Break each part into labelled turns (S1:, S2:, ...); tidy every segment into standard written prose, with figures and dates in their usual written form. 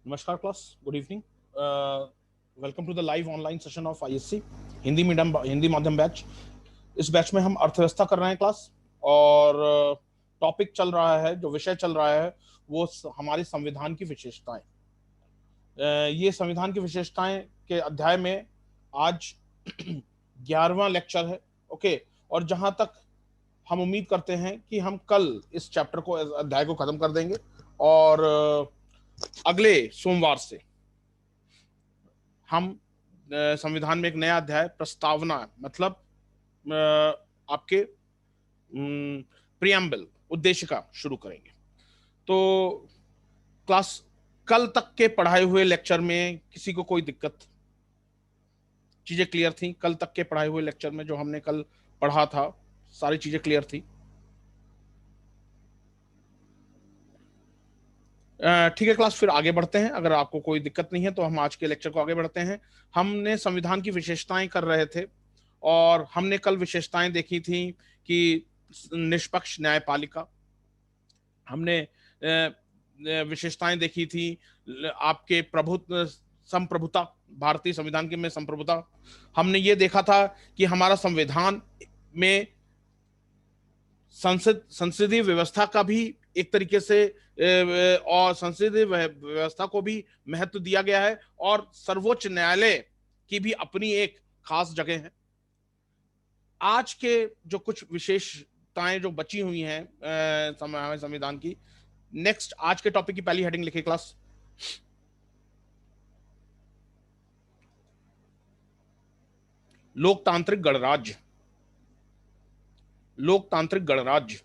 S1: नमस्कार class, good evening. Welcome to the live online session of ISC Hindi माध्यम batch. इस batch में हम अर्थव्यवस्था कर रहे हैं क्लास, और टॉपिक चल रहा है, जो विषय चल रहा है वो हमारे संविधान की विशेषताएं। ये संविधान की विशेषताएं के अध्याय में आज 11वां लेक्चर है। ओके, और जहां तक हम उम्मीद करते हैं कि हम कल इस चैप्टर को, अध्याय को खत्म कर देंगे, और अगले सोमवार से हम संविधान में एक नया अध्याय, प्रस्तावना मतलब आपके प्रियम्बल, उद्देशिका शुरू करेंगे। तो क्लास, कल तक के पढ़ाए हुए लेक्चर में किसी को कोई दिक्कत? चीजें क्लियर थी? कल तक के पढ़ाए हुए लेक्चर में जो हमने कल पढ़ा था, सारी चीजें क्लियर थी? ठीक है क्लास, फिर आगे बढ़ते हैं। अगर आपको कोई दिक्कत नहीं है तो हम आज के लेक्चर को आगे बढ़ते हैं। हमने संविधान की विशेषताएं कर रहे थे, और हमने कल विशेषताएं देखी थी कि निष्पक्ष न्यायपालिका, हमने विशेषताएं देखी थी आपके प्रभुत्व, संप्रभुता, भारतीय संविधान के में संप्रभुता। हमने ये देखा था कि हमारा संविधान में संसदीय व्यवस्था का भी एक तरीके से और संसदीय व्यवस्था को भी महत्व दिया गया है, और सर्वोच्च न्यायालय की भी अपनी एक खास जगह है। आज के जो कुछ विशेषताएं जो बची हुई हैं संविधान की, नेक्स्ट आज के टॉपिक की पहली हेडिंग लिखिए क्लास, लोकतांत्रिक गणराज्य। लोकतांत्रिक गणराज्य,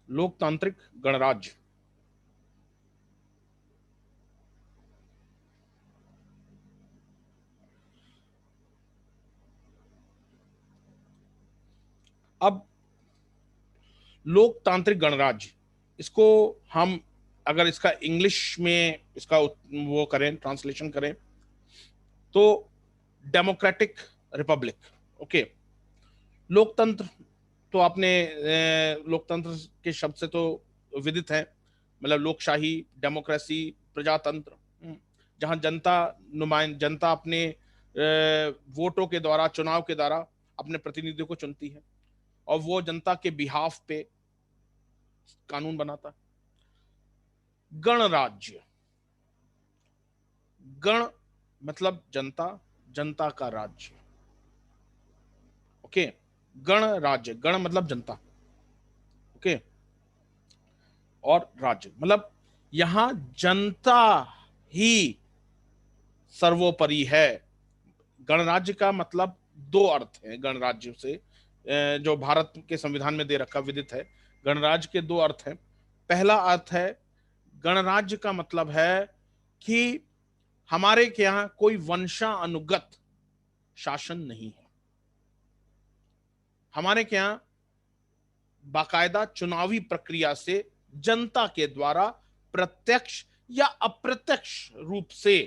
S1: लोकतांत्रिक गणराज्य। अब लोकतांत्रिक गणराज्य, इसको हम अगर इसका इंग्लिश में इसका वो करें, ट्रांसलेशन करें, तो डेमोक्रेटिक रिपब्लिक। ओके, लोकतंत्र तो आपने लोकतंत्र के शब्द से तो विदित है, मतलब लोकशाही, डेमोक्रेसी, प्रजातंत्र, जहां जनता अपने वोटों के द्वारा, चुनाव के द्वारा अपने प्रतिनिधियों को चुनती है, और वो जनता के बिहाफ पे कानून बनाता है। गणराज्य, गण मतलब जनता, जनता का राज्य। ओके, गण राज्य, गण मतलब जनता, ओके, और राज्य मतलब यहां जनता ही सर्वोपरि है। गणराज्य का मतलब दो अर्थ है गणराज्य से, जो भारत के संविधान में दे रखा विदित है। गणराज्य के दो अर्थ हैं। पहला अर्थ है, गणराज्य का मतलब है कि हमारे के यहां कोई वंशानुगत शासन नहीं है। हमारे के यहां बाकायदा चुनावी प्रक्रिया से जनता के द्वारा प्रत्यक्ष या अप्रत्यक्ष रूप से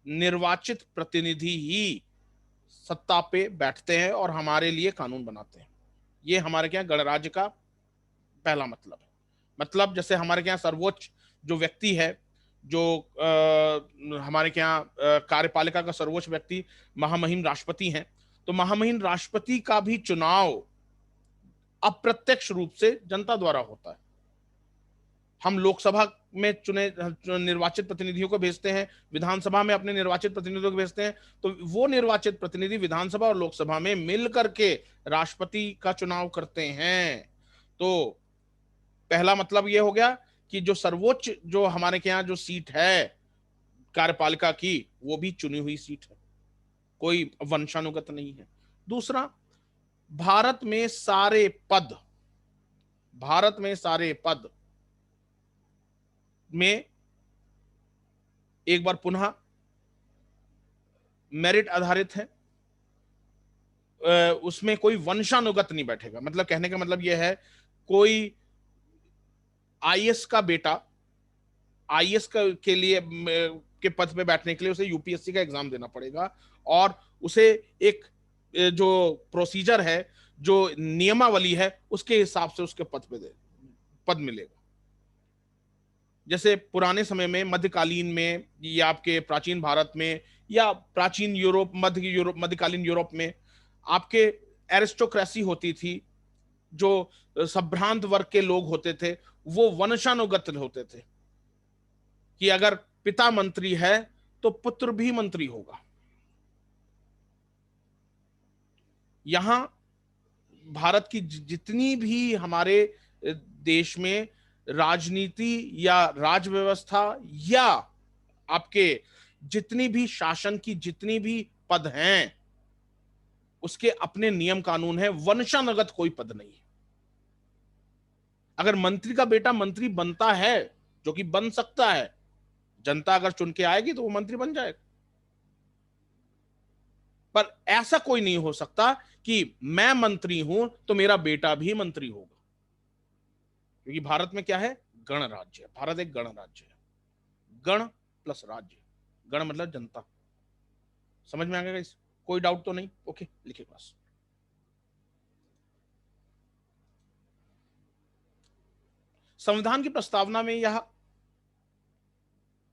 S1: निर्वाचित प्रतिनिधि ही सत्ता पे बैठते हैं और हमारे लिए कानून बनाते हैं। ये हमारे क्या गणराज्य का पहला मतलब है। मतलब जैसे हमारे क्या सर्वोच्च जो व्यक्ति है, जो हमारे क्या कार्यपालिका का सर्वोच्च व्यक्ति महामहिम राष्ट्रपति हैं, तो महामहिम राष्ट्रपति का भी चुनाव अप्रत्यक्ष रूप से जनता द्वारा होता है। हम लोकसभा में चुने निर्वाचित प्रतिनिधियों को भेजते हैं, विधानसभा में अपने निर्वाचित प्रतिनिधियों को भेजते हैं, तो वो निर्वाचित प्रतिनिधि विधानसभा और लोकसभा में मिल करके राष्ट्रपति का चुनाव करते हैं। तो पहला मतलब ये हो गया कि जो सर्वोच्च जो हमारे के यहाँ जो सीट है कार्यपालिका की, वो भी चुनी हुई सीट है, कोई वंशानुगत नहीं है। दूसरा, भारत में सारे पद, भारत में सारे पद में एक बार पुनः मेरिट आधारित है। उसमें कोई वंशानुगत नहीं बैठेगा। मतलब कहने का मतलब यह है, कोई आईएएस का बेटा आईएएस के लिए के पद पे बैठने के लिए उसे यूपीएससी का एग्जाम देना पड़ेगा, और उसे एक जो प्रोसीजर है, जो नियमावली है, उसके हिसाब से उसके पद मिलेगा। जैसे पुराने समय में, मध्यकालीन में, या आपके प्राचीन भारत में, या प्राचीन यूरोप, मध्यकालीन यूरोप में आपके एरिस्टोक्रेसी होती थी। जो संभ्रांत वर्ग के लोग होते थे, वो वंशानुगत होते थे कि अगर पिता मंत्री है तो पुत्र भी मंत्री होगा। यहां भारत की जितनी भी हमारे देश में राजनीति या राज व्यवस्था, या आपके जितनी भी शासन की जितनी भी पद हैं, उसके अपने नियम कानून है। वंशानुगत कोई पद नहीं है। अगर मंत्री का बेटा मंत्री बनता है, जो कि बन सकता है, जनता अगर चुन के आएगी तो वो मंत्री बन जाएगा। पर ऐसा कोई नहीं हो सकता कि मैं मंत्री हूं तो मेरा बेटा भी मंत्री होगा, क्योंकि भारत में क्या है? गणराज्य है। भारत एक गणराज्य है। गण प्लस राज्य। गण मतलब जनता। समझ में आ गया इस? कोई डाउट तो नहीं? ओके, लिखिए बस। संविधान की प्रस्तावना में यह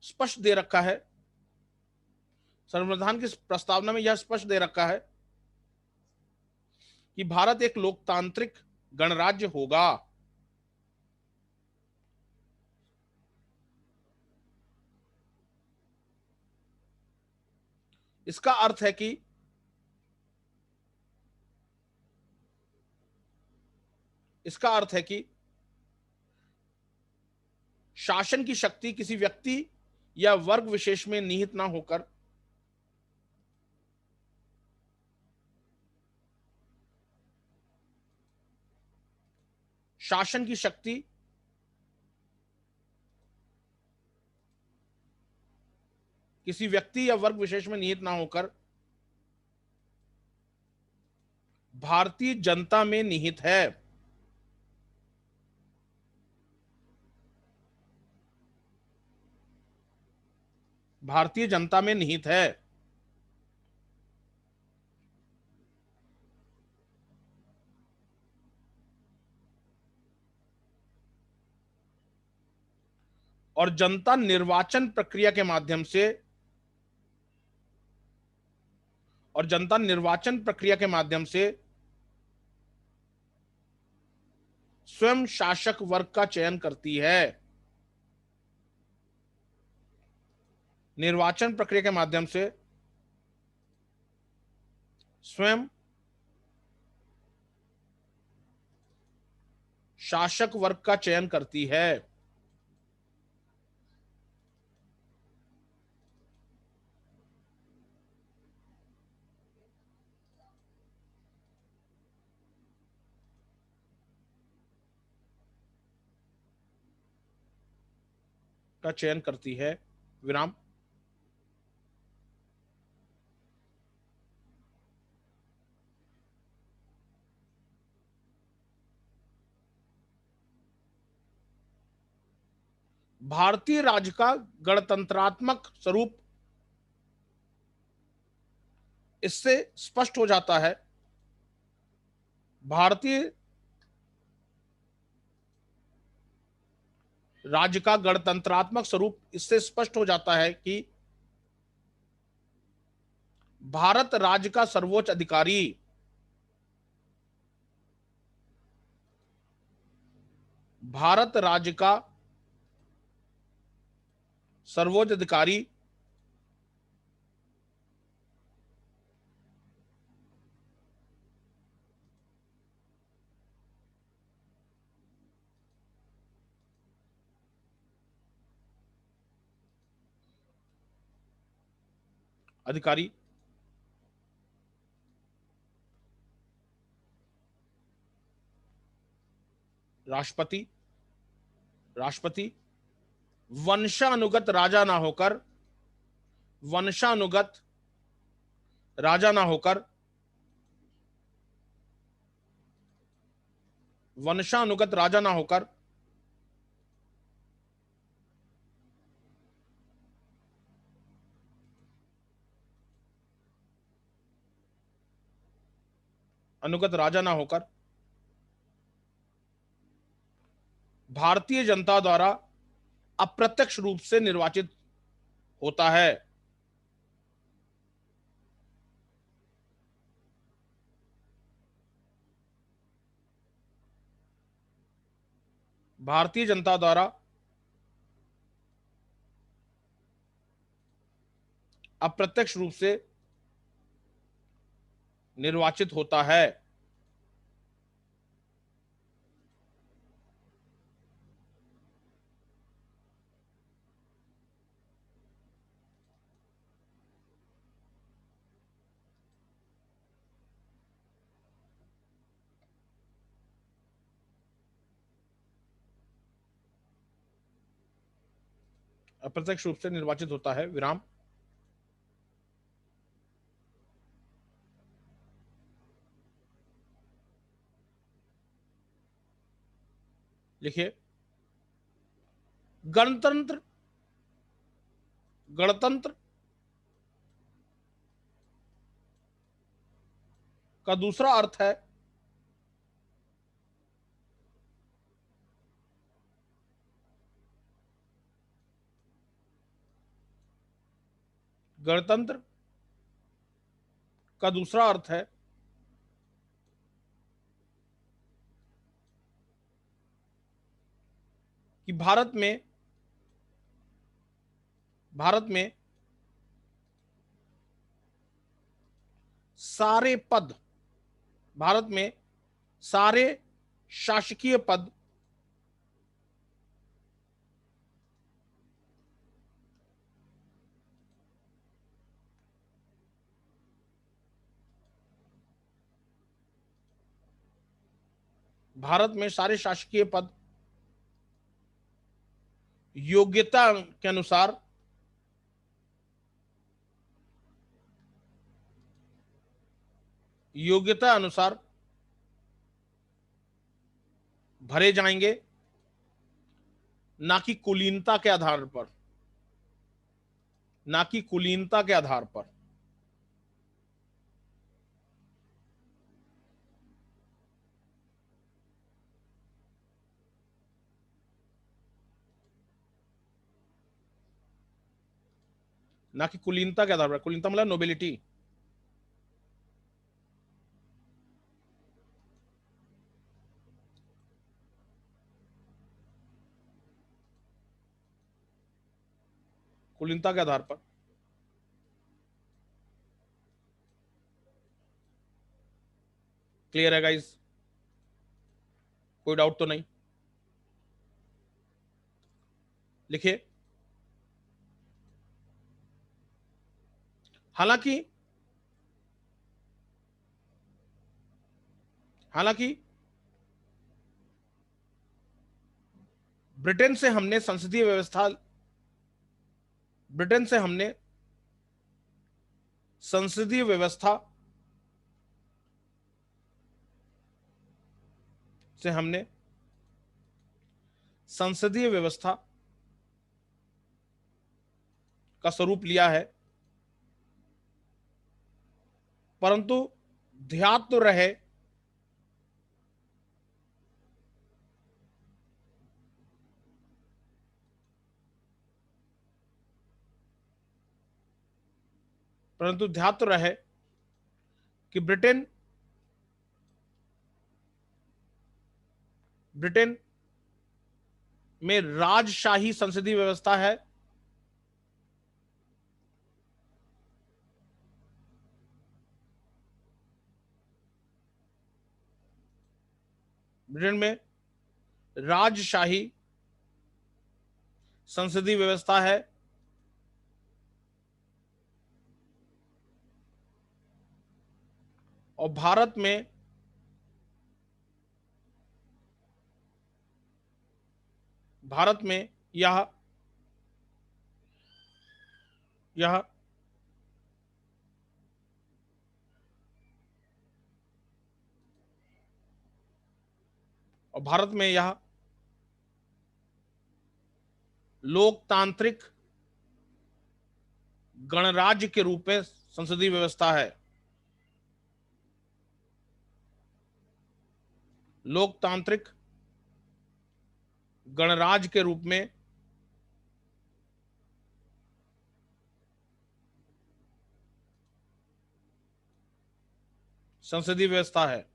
S1: स्पष्ट दे रखा है, संविधान की प्रस्तावना में यह स्पष्ट दे रखा है कि भारत एक लोकतांत्रिक गणराज्य होगा। इसका अर्थ है कि इसका अर्थ है कि शासन की शक्ति किसी व्यक्ति या वर्ग विशेष में निहित ना होकर शासन की शक्ति किसी व्यक्ति या वर्ग विशेष में निहित ना होकर भारतीय जनता में निहित है। भारतीय जनता में निहित है। और जनता निर्वाचन प्रक्रिया के माध्यम से और जनता निर्वाचन प्रक्रिया के माध्यम से स्वयं शासक वर्ग का चयन करती है। निर्वाचन प्रक्रिया के माध्यम से स्वयं शासक वर्ग का चयन करती है। का चयन करती है। विराम। भारतीय राज्य का गणतंत्रात्मक स्वरूप इससे स्पष्ट हो जाता है। भारतीय राज्य का गणतंत्रात्मक स्वरूप इससे स्पष्ट हो जाता है कि भारत राज्य का सर्वोच्च अधिकारी भारत राज्य का सर्वोच्च अधिकारी अधिकारी राष्ट्रपति राष्ट्रपति वंशानुगत राजा ना होकर वंशानुगत राजा ना होकर वंशानुगत राजा ना होकर अनुगत राजा ना होकर भारतीय जनता द्वारा अप्रत्यक्ष रूप से निर्वाचित होता है। भारतीय जनता द्वारा अप्रत्यक्ष रूप से निर्वाचित होता है। अप्रत्यक्ष रूप से निर्वाचित होता है, विराम। लिखिए, गणतंत्र गणतंत्र का दूसरा अर्थ है गणतंत्र का दूसरा अर्थ है कि भारत में सारे पद, भारत में सारे शासकीय पद भारत में सारे शासकीय पद योग्यता के अनुसार भरे जाएंगे, ना कि कुलीनता के आधार पर, ना कि कुलीनता के आधार पर। ना कि कुलीनता के आधार पर। कुलीनता मतलब नोबिलिटी। कुलीनता के आधार पर। क्लियर है गाइस? कोई डाउट तो नहीं? लिखिए, हालांकि ब्रिटेन से हमने संसदीय व्यवस्था ब्रिटेन से हमने संसदीय व्यवस्था से हमने संसदीय व्यवस्था का स्वरूप लिया है, परंतु ध्यान तो रहे कि ब्रिटेन में राजशाही संसदीय व्यवस्था है, ब्रिटेन में राजशाही संसदीय व्यवस्था है, और भारत में यह यह और भारत में यह लोकतांत्रिक गणराज्य के रूप में संसदीय व्यवस्था है। लोकतांत्रिक गणराज्य के रूप में संसदीय व्यवस्था है।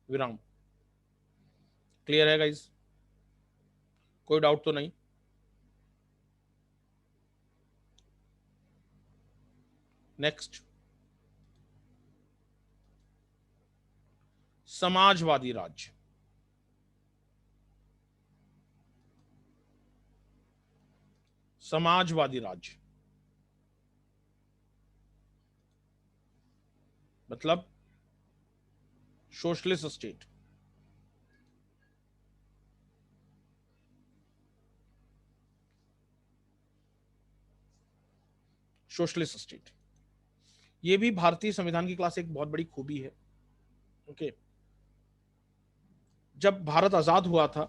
S1: विराम। क्लियर है गाइस? कोई डाउट तो नहीं? नेक्स्ट, समाजवादी राज्य। समाजवादी राज्य मतलब सोशलिस्ट स्टेट। सोशलिस्ट स्टेट ये भी भारतीय संविधान की क्लास एक बहुत बड़ी खूबी है। ओके, जब भारत आजाद हुआ था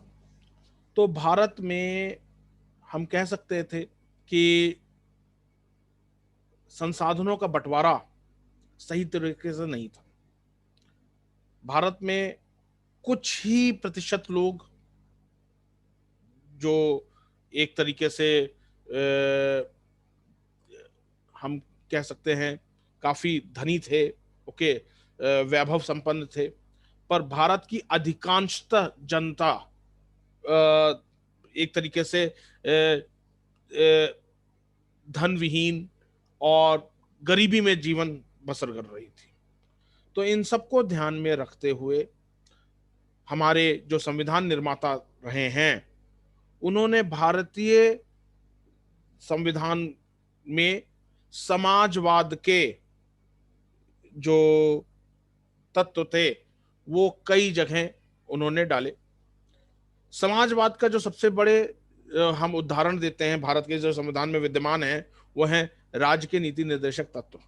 S1: तो भारत में हम कह सकते थे कि संसाधनों का बंटवारा सही तरीके से नहीं था। भारत में कुछ ही प्रतिशत लोग जो एक तरीके से हम कह सकते हैं काफी धनी थे, ओके, वैभव संपन्न थे, पर भारत की अधिकांशतः जनता एक तरीके से धन विहीन और गरीबी में जीवन बसर कर रही थी। तो इन सबको ध्यान में रखते हुए हमारे जो संविधान निर्माता रहे हैं उन्होंने भारतीय संविधान में समाजवाद के जो तत्व थे वो कई जगह उन्होंने डाले। समाजवाद का जो सबसे बड़े हम उदाहरण देते हैं भारत के जो संविधान में विद्यमान है वो है राज्य के नीति निर्देशक तत्व।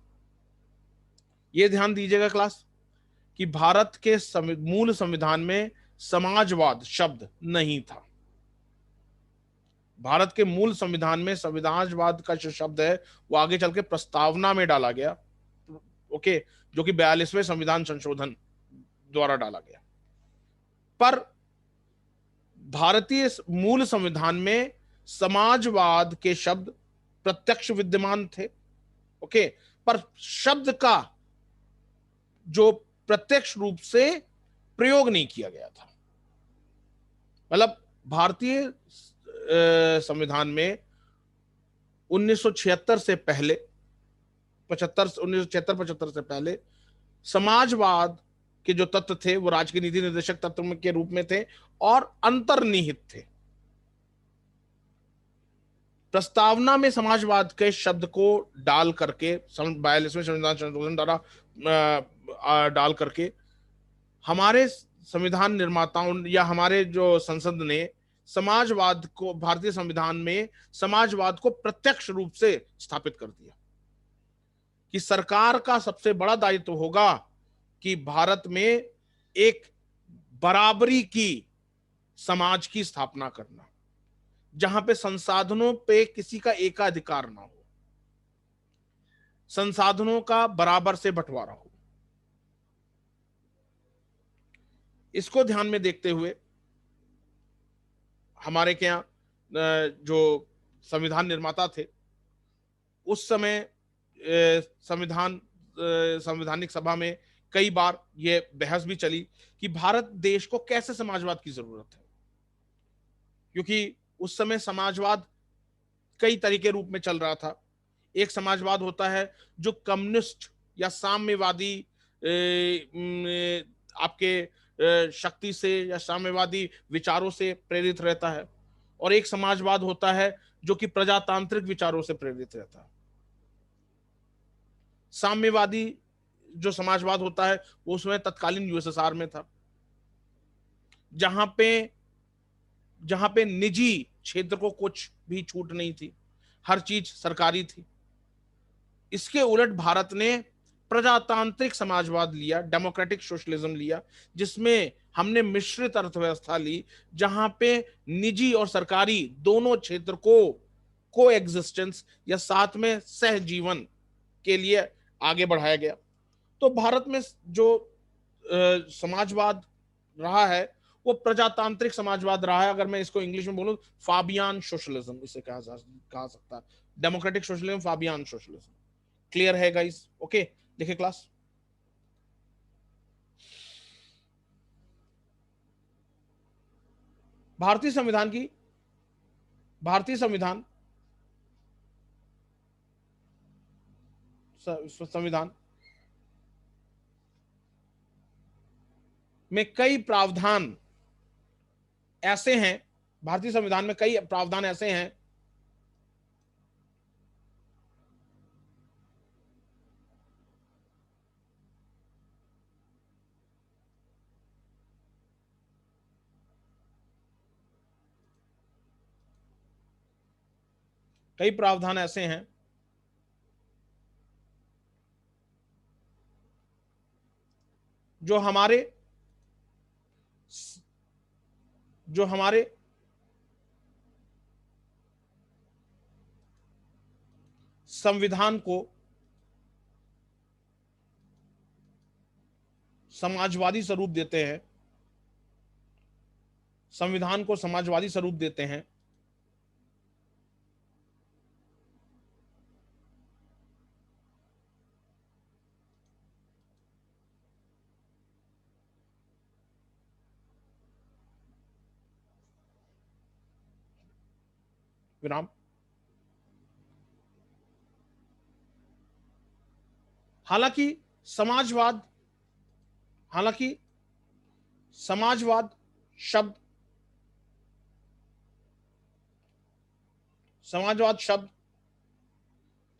S1: ये ध्यान दीजिएगा क्लास कि भारत के मूल संविधान में समाजवाद शब्द नहीं था। भारत के मूल संविधान में संविधानवाद का जो शब्द है वो आगे चल के प्रस्तावना में डाला गया, ओके, जो कि 42वें संविधान संशोधन द्वारा डाला गया। पर भारतीय मूल संविधान में समाजवाद के शब्द प्रत्यक्ष विद्यमान थे, ओके, पर शब्द का जो प्रत्यक्ष रूप से प्रयोग नहीं किया गया था। मतलब भारतीय संविधान में 1976 से पहले 1976 से पहले समाजवाद के जो तत्व थे वो राज्य के नीति निर्देशक तत्व के रूप में थे और अंतर्निहित थे। प्रस्तावना में समाजवाद के शब्द को डाल करके 42वें संविधान संशोधन द्वारा डाल करके हमारे संविधान निर्माताओं या हमारे जो संसद ने समाजवाद को भारतीय संविधान में समाजवाद को प्रत्यक्ष रूप से स्थापित कर दिया कि सरकार का सबसे बड़ा दायित्व होगा कि भारत में एक बराबरी की समाज की स्थापना करना जहां पे संसाधनों पे किसी का एकाधिकार ना हो, संसाधनों का बराबर से बंटवारा हो। इसको ध्यान में देखते हुए हमारे के यहाँ जो संविधान निर्माता थे उस समय संवैधानिक सभा में कई बार यह बहस भी चली कि भारत देश को कैसे समाजवाद की जरूरत है, क्योंकि उस समय समाजवाद कई तरीके रूप में चल रहा था। एक समाजवाद होता है जो कम्युनिस्ट या साम्यवादी आपके शक्ति से या साम्यवादी विचारों से प्रेरित रहता है, और एक समाजवाद होता है जो कि प्रजातांत्रिक विचारों से प्रेरित रहता है। साम्यवादी जो समाजवाद होता है वो उसमें तत्कालीन यूएसएसआर में था, जहां पे निजी क्षेत्र को कुछ भी छूट नहीं थी, हर चीज सरकारी थी। इसके उलट भारत ने प्रजातांत्रिक समाजवाद लिया, डेमोक्रेटिक सोशलिज्म लिया, जिसमें हमने मिश्रित अर्थव्यवस्था ली, जहां पे निजी और सरकारी दोनों क्षेत्र को को एग्जिस्टेंस या साथ में सहजीवन के लिए आगे बढ़ाया गया। तो भारत में जो समाजवाद रहा है वो प्रजातांत्रिक समाजवाद रहा है। अगर मैं इसको इंग्लिश में बोलूं, फाबियान सोशलिज्म इसे कहा सकता है। Democratic socialism, Fabian socialism. Clear है गाइस? ओके, देखिए क्लास। भारतीय संविधान की भारतीय संविधान में कई प्रावधान ऐसे हैं, भारतीय संविधान में कई प्रावधान ऐसे हैं कई प्रावधान ऐसे हैं जो हमारे जो हमारे संविधान को समाजवादी स्वरूप देते हैं, संविधान को समाजवादी स्वरूप देते हैं। विराम। हालांकि समाजवाद हालांकि समाजवाद शब्द समाजवाद शब्द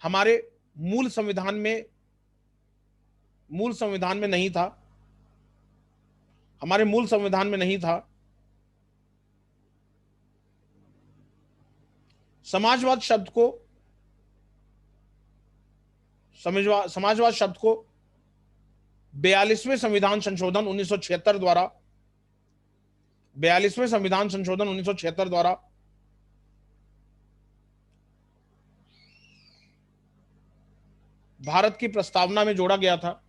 S1: हमारे मूल संविधान में नहीं था, हमारे मूल संविधान में नहीं था। समाजवाद शब्द को समाजवाद शब्द को 42वें संविधान संशोधन 1976 द्वारा 42वें संविधान संशोधन 1976 द्वारा भारत की प्रस्तावना में जोड़ा गया था।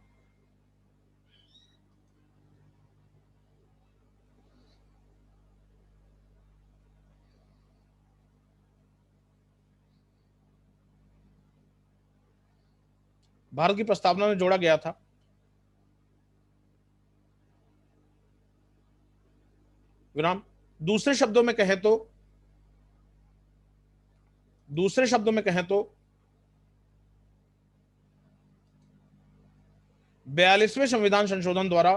S1: भारत की प्रस्तावना में जोड़ा गया था। विराम। दूसरे शब्दों में कहें तो 42वें संविधान संशोधन द्वारा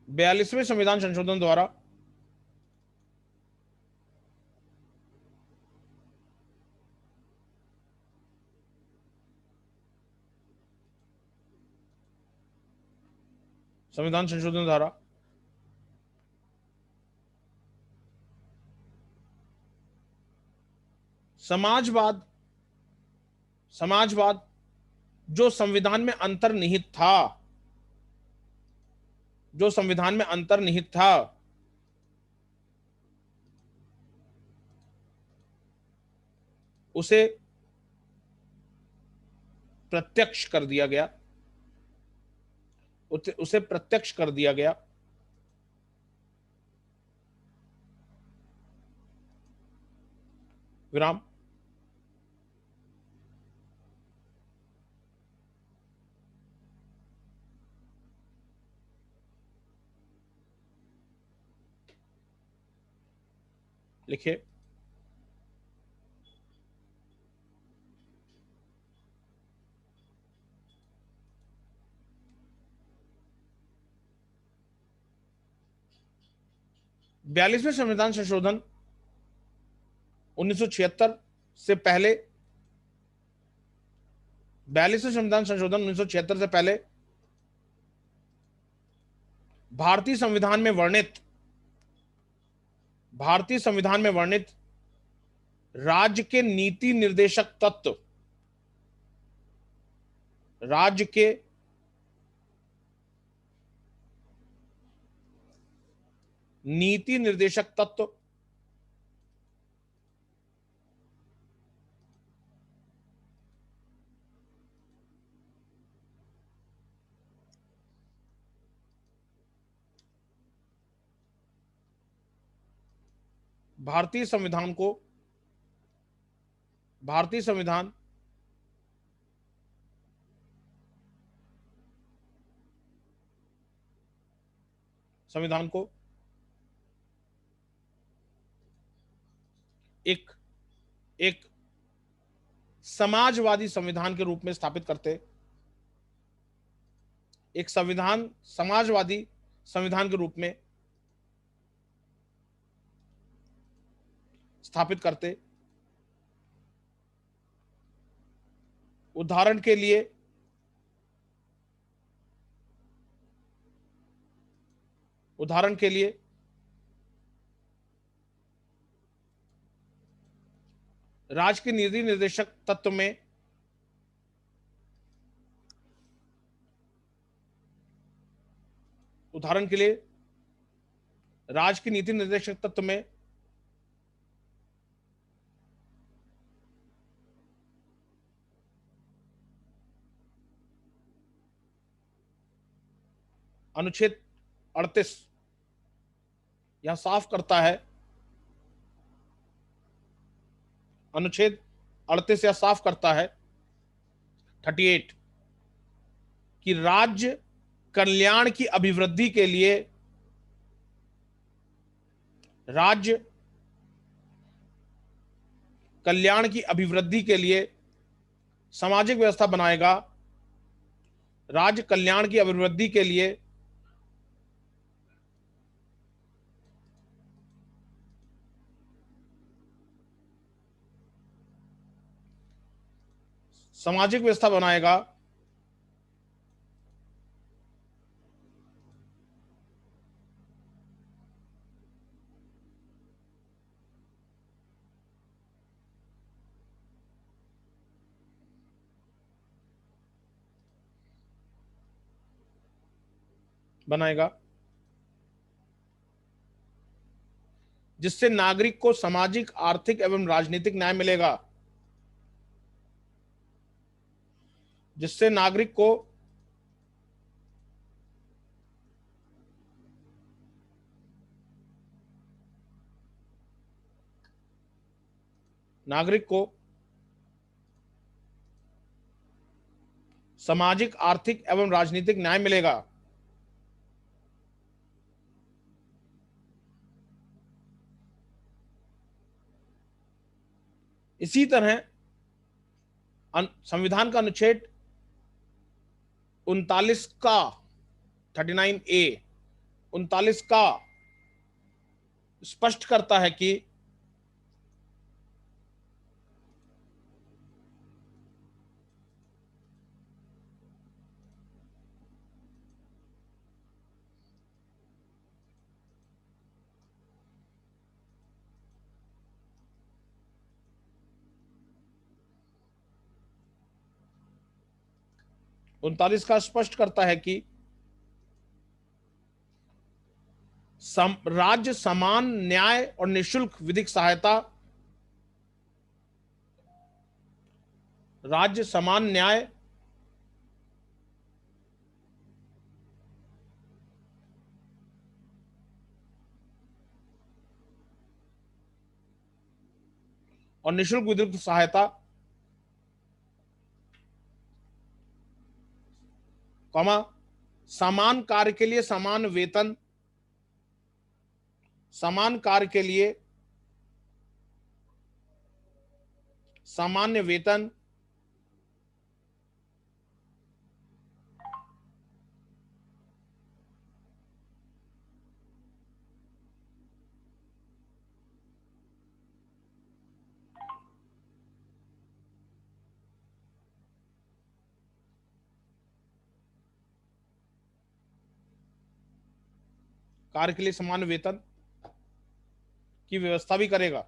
S1: 42वें संविधान संशोधन द्वारा संविधान संशोधन द्वारा समाजवाद जो संविधान में अंतर्निहित था उसे प्रत्यक्ष कर दिया गया। विराम। लिखिए। बयालीसवें संविधान संशोधन 1976 से पहले 42वें संविधान संशोधन 1976 से पहले भारतीय संविधान में वर्णित राज्य के नीति निर्देशक तत्व, राज्य के नीति निर्देशक तत्व, भारतीय संविधान को, भारतीय संविधान संविधान को एक एक समाजवादी संविधान के रूप में स्थापित करते, एक संविधान समाजवादी संविधान के रूप में स्थापित करते। उदाहरण के लिए राज्य के नीति निर्देशक तत्व में राज्य के नीति निर्देशक तत्व में अनुच्छेद 38 यह साफ करता है, अनुच्छेद 38 यह साफ करता है 38 कि राज्य कल्याण की अभिवृद्धि के लिए, राज्य कल्याण की अभिवृद्धि के लिए सामाजिक व्यवस्था बनाएगा, राज्य कल्याण की अभिवृद्धि के लिए सामाजिक व्यवस्था बनाएगा, जिससे नागरिक को सामाजिक, आर्थिक एवं राजनीतिक न्याय मिलेगा, जिससे नागरिक को सामाजिक, आर्थिक एवं राजनीतिक न्याय मिलेगा। इसी तरह संविधान का अनुच्छेद 39 का 39A 39 का स्पष्ट करता है कि राज्य समान न्याय और निशुल्क विधिक सहायता, राज्य समान न्याय और निशुल्क विधिक सहायता, समान कार्य के लिए समान वेतन, समान कार्य के लिए सामान्य वेतन, कार्य के लिए समान वेतन की व्यवस्था भी करेगा।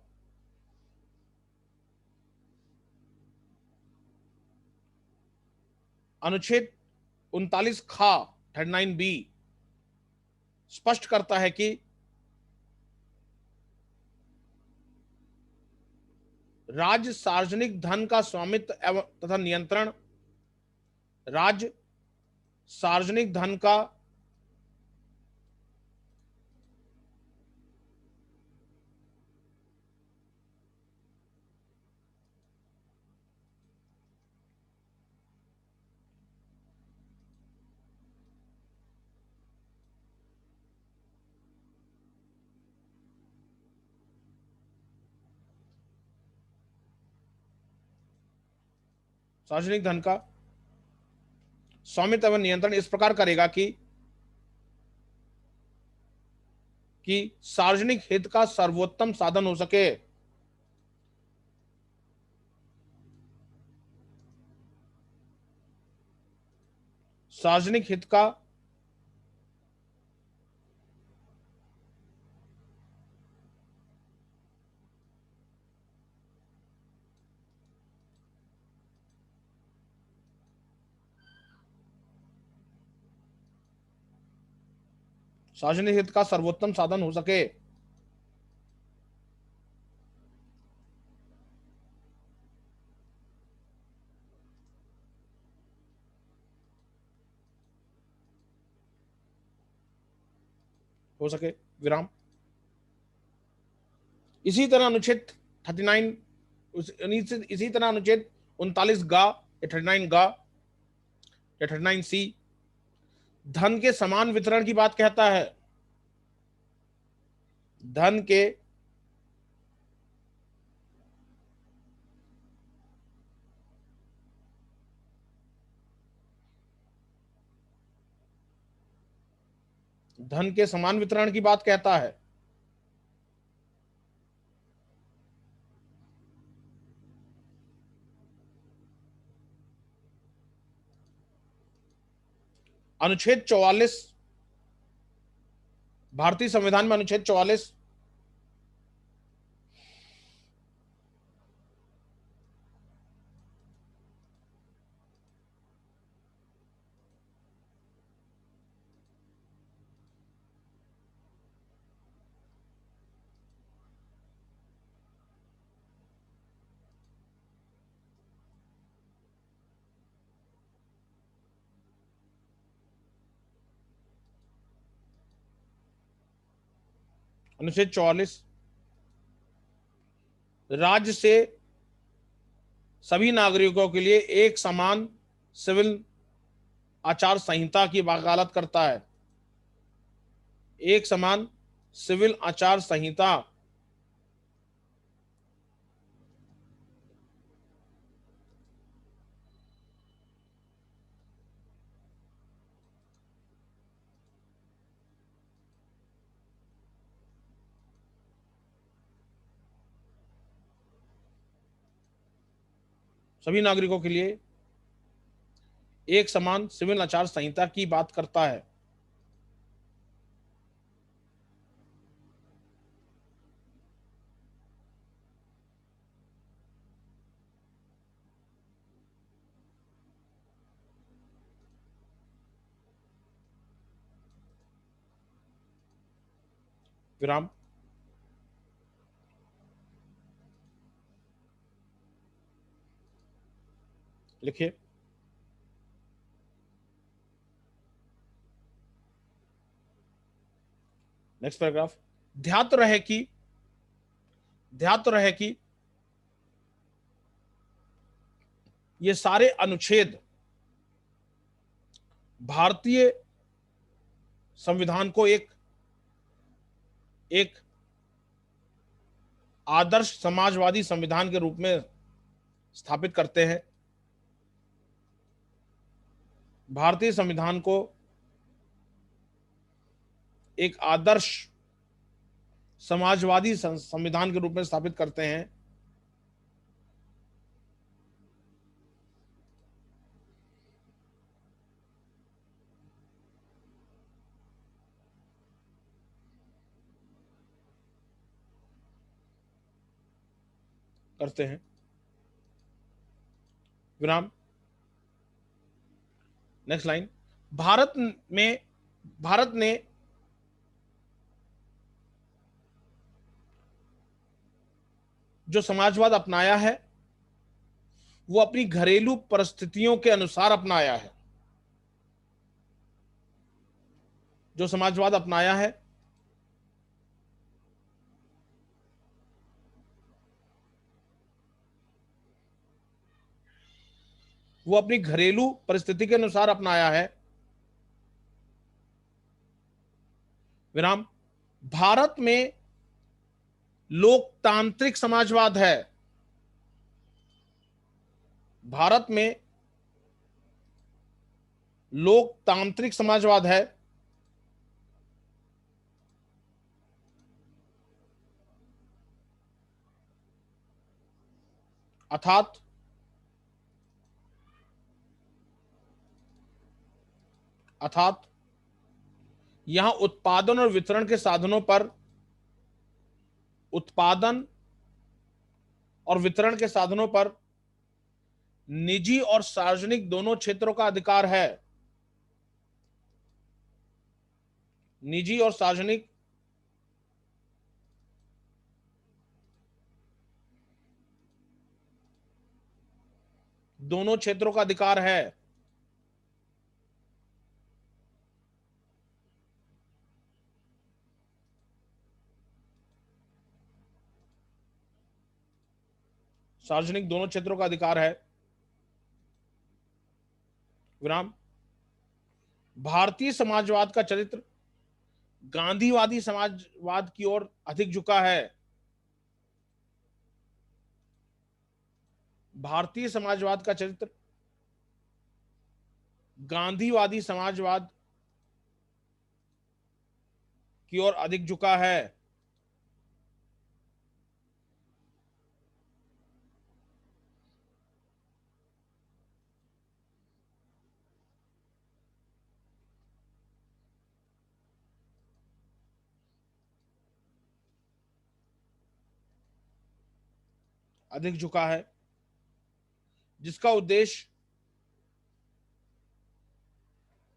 S1: अनुच्छेद 39 खा 39B स्पष्ट करता है कि राज्य सार्वजनिक धन का स्वामित्व एवं तथा नियंत्रण, राज्य सार्वजनिक धन का सार्वजनिक धन का स्वामित्व एवं नियंत्रण इस प्रकार करेगा कि सार्वजनिक हित का सर्वोत्तम साधन हो सके। सार्वजनिक हित का सार्वजनिक हित का सर्वोत्तम साधन हो सके। हो सके विराम। इसी तरह अनुच्छेद 39 इसी तरह अनुच्छेद 39 गा या 39 गा या 39C धन के समान वितरण की बात कहता है। धन के धन के समान वितरण की बात कहता है। अनुच्छेद 44 भारतीय संविधान में अनुच्छेद 44 अनुच्छेद 44 राज्य से सभी नागरिकों के लिए एक समान सिविल आचार संहिता की वकालत करता है। एक समान सिविल आचार संहिता सभी नागरिकों के लिए एक समान सिविल आचार संहिता की बात करता है। विराम। लिखिए। Next paragraph. ध्यात रहे कि ये सारे अनुच्छेद भारतीय संविधान को एक एक आदर्श समाजवादी संविधान के रूप में स्थापित करते हैं। भारतीय संविधान को एक आदर्श समाजवादी संविधान के रूप में स्थापित करते हैं। करते हैं विराम। नेक्स्ट लाइन, भारत ने जो समाजवाद अपनाया है वो अपनी घरेलू परिस्थितियों के अनुसार अपनाया है। जो समाजवाद अपनाया है वो अपनी घरेलू परिस्थिति के अनुसार अपनाया है। विराम, भारत में लोकतांत्रिक समाजवाद है। भारत में लोकतांत्रिक समाजवाद है। अर्थात अर्थात यहां उत्पादन और वितरण के साधनों पर उत्पादन और वितरण के साधनों पर निजी और सार्वजनिक दोनों क्षेत्रों का अधिकार है। निजी और सार्वजनिक दोनों क्षेत्रों का अधिकार है। सार्वजनिक दोनों क्षेत्रों का अधिकार है। विराम, भारतीय समाजवाद का चरित्र गांधीवादी समाजवाद की ओर अधिक झुका है। भारतीय समाजवाद का चरित्र गांधीवादी समाजवाद की ओर अधिक झुका है। अधिक झुका है जिसका उद्देश्य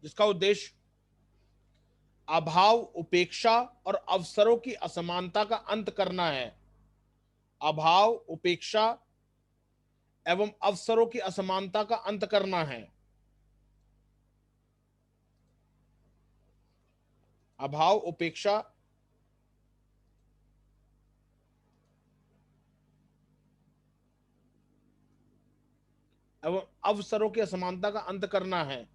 S1: जिसका उद्देश्य अभाव, उपेक्षा और अवसरों की असमानता का अंत करना है। अभाव, उपेक्षा एवं अवसरों की असमानता का अंत करना है। अभाव, उपेक्षा एवं अवसरों की असमानता का अंत करना है।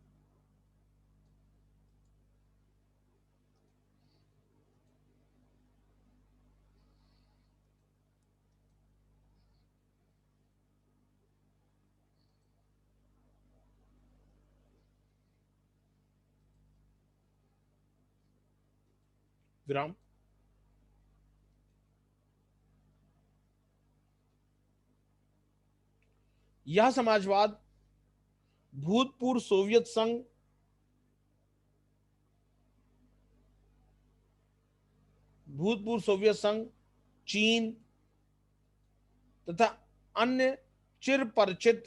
S1: विराम, यह समाजवाद भूतपूर्व सोवियत संघ, चीन तथा अन्य चिर परिचित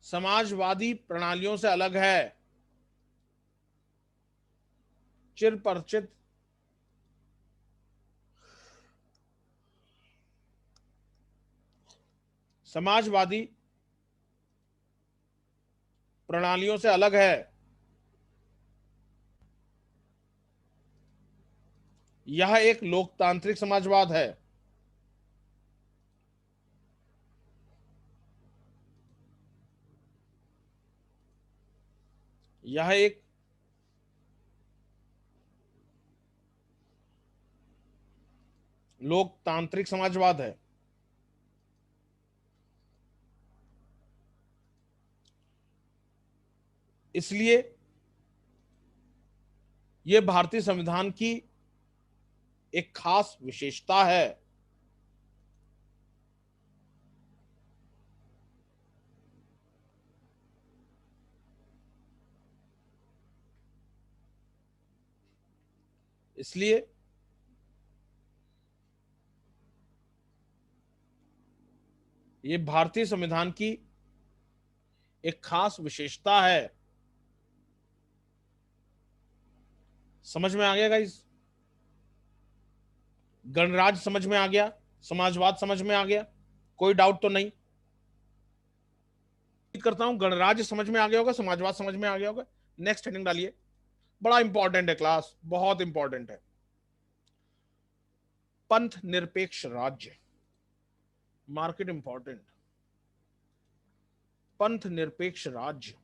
S1: समाजवादी प्रणालियों से अलग है। चिर परिचित समाजवादी प्रणालियों से अलग है। यह एक लोकतांत्रिक समाजवाद है। यह एक लोकतांत्रिक समाजवाद है। इसलिए यह भारतीय संविधान की एक खास विशेषता है। इसलिए ये भारतीय संविधान की एक खास विशेषता है। समझ में आ गया गाइस? गणराज्य समझ में आ गया, समाजवाद समझ में आ गया, कोई डाउट तो नहीं? करता हूं गणराज्य समझ में आ गया होगा, समाजवाद समझ में आ गया होगा। नेक्स्ट हेडिंग डालिए, बड़ा इंपॉर्टेंट है क्लास, बहुत इंपॉर्टेंट है। पंथ निरपेक्ष राज्य, मार्केट इंपॉर्टेंट। पंथ निरपेक्ष राज्य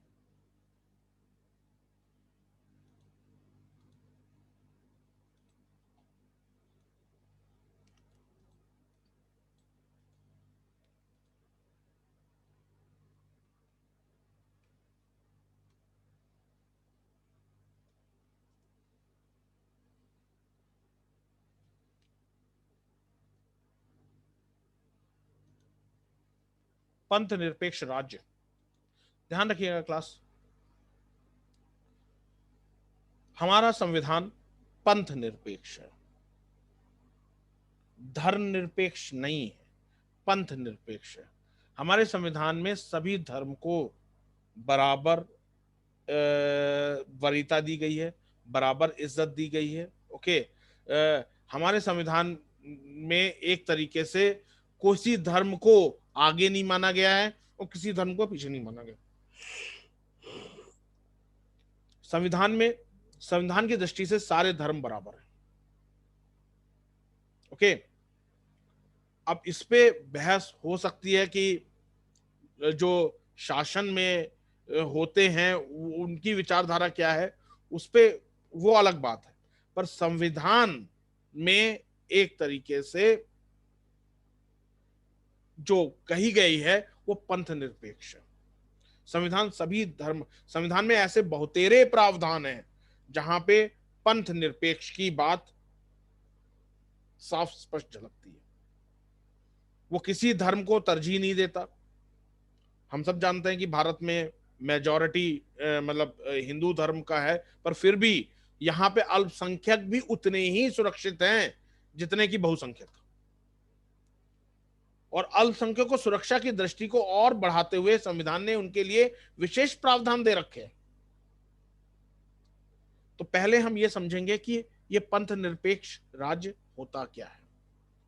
S1: पंथ निरपेक्ष राज्य, ध्यान रखिएगा क्लास। हमारा संविधान पंथ निरपेक्ष है, धर्म निरपेक्ष नहीं है, पंथ निरपेक्ष है। हमारे संविधान में सभी धर्म को बराबर वरीयता दी गई है, बराबर इज्जत दी गई है। ओके, हमारे संविधान में एक तरीके से किसी धर्म को आगे नहीं माना गया है और किसी धर्म को पीछे नहीं माना गया। संविधान में, संविधान की दृष्टि से सारे धर्म बराबर हैं। ओके, अब इस पे बहस हो सकती है कि जो शासन में होते हैं उनकी विचारधारा क्या है, उस पे वो अलग बात है। पर संविधान में एक तरीके से जो कही गई है वो पंथ निरपेक्ष है। संविधान सभी धर्म, संविधान में ऐसे बहुतेरे प्रावधान हैं जहां पे पंथ निरपेक्ष की बात साफ स्पष्ट झलकती है। वो किसी धर्म को तरजीह नहीं देता। हम सब जानते हैं कि भारत में मेजॉरिटी मतलब हिंदू धर्म का है, पर फिर भी यहाँ पे अल्पसंख्यक भी उतने ही सुरक्षित हैं जितने की बहुसंख्यक। और अल्पसंख्यक को सुरक्षा की दृष्टि को और बढ़ाते हुए संविधान ने उनके लिए विशेष प्रावधान दे रखे हैं। तो पहले हम ये समझेंगे कि ये पंथ निरपेक्ष राज्य होता क्या है।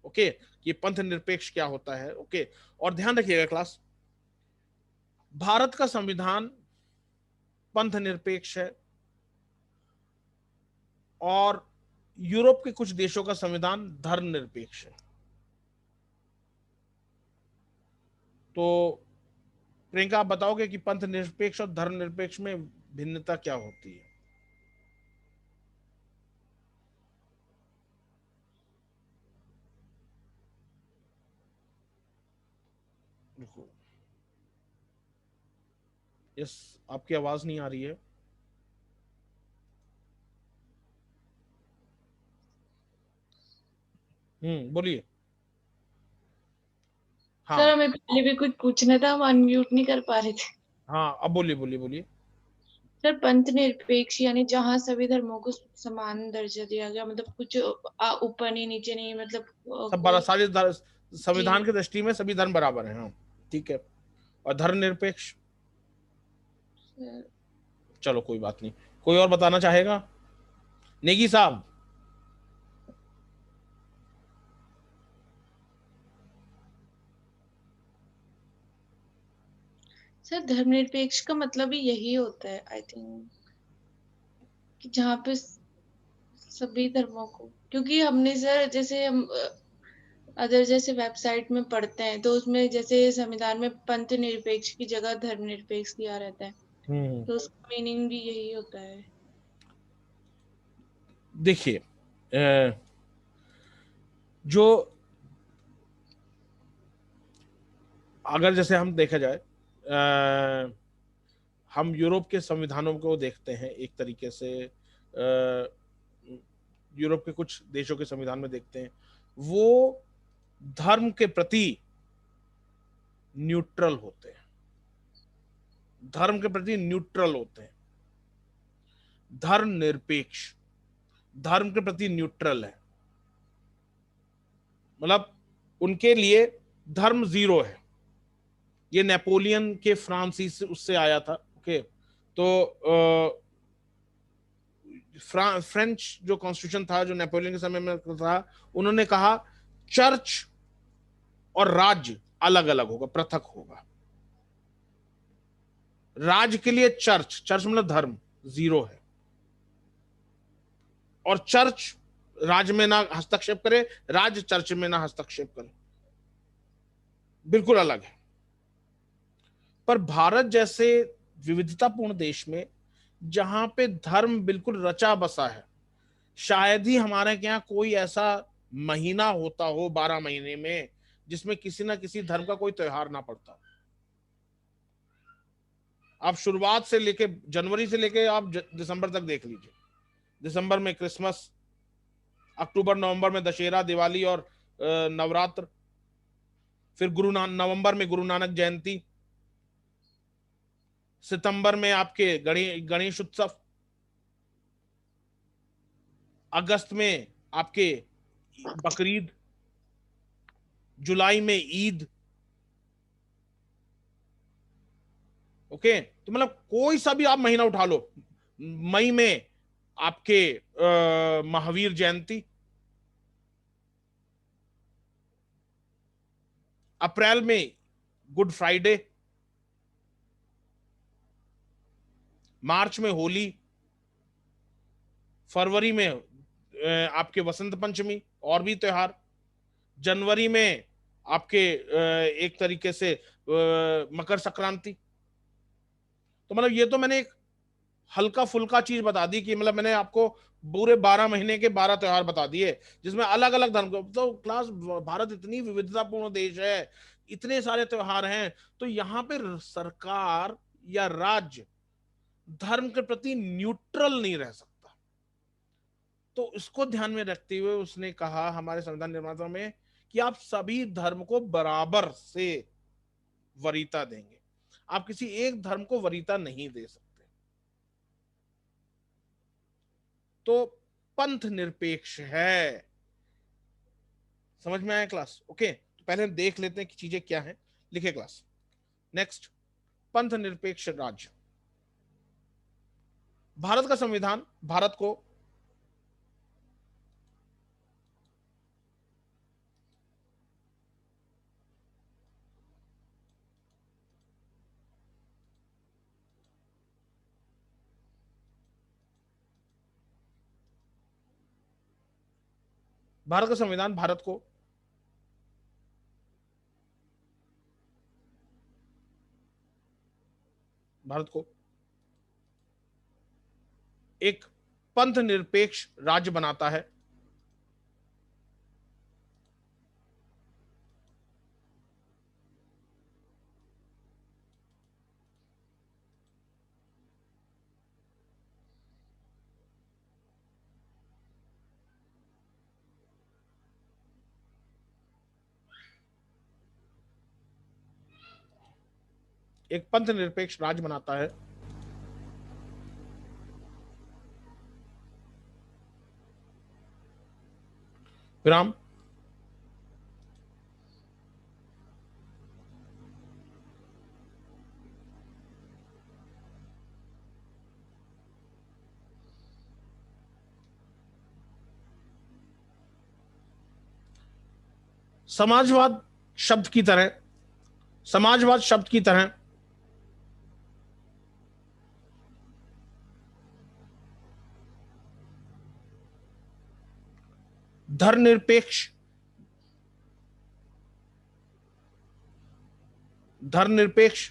S1: ओके, ये पंथ निरपेक्ष क्या होता है। ओके, और ध्यान रखिएगा क्लास, भारत का संविधान पंथ निरपेक्ष है और यूरोप के कुछ देशों का संविधान धर्म निरपेक्ष है। तो प्रियंका, आप बताओगे कि पंथ निरपेक्ष और धर्म निरपेक्ष में भिन्नता क्या होती है? यस, आपकी आवाज नहीं आ रही है। बोलिए।
S2: सर
S1: हाँ
S2: हमें पहले भी कुछ पूछना था, हम अनम्यूट नहीं कर पा रहे थे।
S1: हाँ, अब बोलिए बोलिए बोलिए।
S2: सर पंथ निरपेक्ष यानी जहाँ सभी धर्मों को समान दर्जा दिया गया, मतलब कुछ ऊपर नहीं नीचे नहीं, मतलब
S1: सब
S2: कोई।
S1: सारे
S2: जी।
S1: संविधान की दृष्टि में सभी धर्म बराबर हैं। हाँ, ठीक है। और धर्म निरपेक्ष,
S2: सर,
S1: चलो कोई बात नहीं। कोई और बताना चाहेगा? नेगी साहब।
S2: सर धर्मनिरपेक्ष का मतलब ही यही होता है आई थिंक, कि जहाँ पे सभी धर्मों को, क्योंकि हमने सर जैसे हम अदर जैसे वेबसाइट में पढ़ते हैं तो उसमें जैसे संविधान में पंथ निरपेक्ष की जगह धर्मनिरपेक्ष दिया रहता है,
S1: हम्म,
S2: तो उसका मीनिंग भी यही होता है।
S1: देखिए, जो अगर जैसे हम देखा जाए, हम यूरोप के संविधानों को देखते हैं एक तरीके से, यूरोप के कुछ देशों के संविधान में देखते हैं, वो धर्म के प्रति न्यूट्रल होते हैं। धर्म के प्रति न्यूट्रल होते हैं, धर्म निरपेक्ष। धर्म के प्रति न्यूट्रल है, मतलब उनके लिए धर्म जीरो है। ये नेपोलियन के फ्रांसीसी उससे आया था। ओके, तो फ्रेंच जो कॉन्स्टिट्यूशन था जो नेपोलियन के समय में था, उन्होंने कहा चर्च और राज्य अलग अलग होगा, पृथक होगा। राज्य के लिए चर्च, चर्च मतलब धर्म, जीरो है, और चर्च राज्य में ना हस्तक्षेप करे, राज्य चर्च में ना हस्तक्षेप करे, बिल्कुल अलग है। पर भारत जैसे विविधतापूर्ण देश में, जहां पे धर्म बिल्कुल रचा बसा है, शायद ही हमारे यहाँ कोई ऐसा महीना होता हो 12 महीने में जिसमें किसी ना किसी धर्म का कोई त्योहार ना पड़ता। आप शुरुआत से लेके जनवरी से लेके आप दिसंबर तक देख लीजिए। दिसंबर में क्रिसमस, अक्टूबर नवंबर में दशहरा, दिवाली और नवरात्र, फिर नवंबर में गुरु नानक जयंती, सितंबर में आपके गणेश उत्सव, अगस्त में आपके बकरीद, जुलाई में ईद। ओके, तो मतलब कोई सा भी आप महीना उठा लो, मई में आपके महावीर जयंती, अप्रैल में गुड फ्राइडे, मार्च में होली, फरवरी में आपके वसंत पंचमी और भी त्योहार, जनवरी में आपके एक तरीके से मकर संक्रांति। तो मतलब ये तो मैंने एक हल्का फुल्का चीज बता दी कि मतलब मैंने आपको पूरे 12 महीने के 12 त्योहार बता दिए जिसमें अलग अलग धर्म को। तो क्लास, भारत इतनी विविधतापूर्ण देश है, इतने सारे त्योहार हैं, तो यहाँ पे सरकार या राज्य धर्म के प्रति न्यूट्रल नहीं रह सकता। तो इसको ध्यान में रखते हुए उसने कहा हमारे संविधान निर्माताओं में कि आप सभी धर्म को बराबर से वरीयता देंगे, आप किसी एक धर्म को वरीयता नहीं दे सकते। तो पंथ निरपेक्ष है। समझ में आया क्लास? ओके, तो पहले देख लेते हैं कि चीजें क्या हैं। लिखे क्लास। नेक्स्ट, पंथ निरपेक्ष राज्य। भारत का संविधान भारत को भारत का संविधान भारत को एक पंथ निरपेक्ष राज्य बनाता है। एक पंथ निरपेक्ष राज्य बनाता है। विराम। समाजवाद शब्द की तरह, समाजवाद शब्द की तरह धर्मनिरपेक्ष, धर्मनिरपेक्ष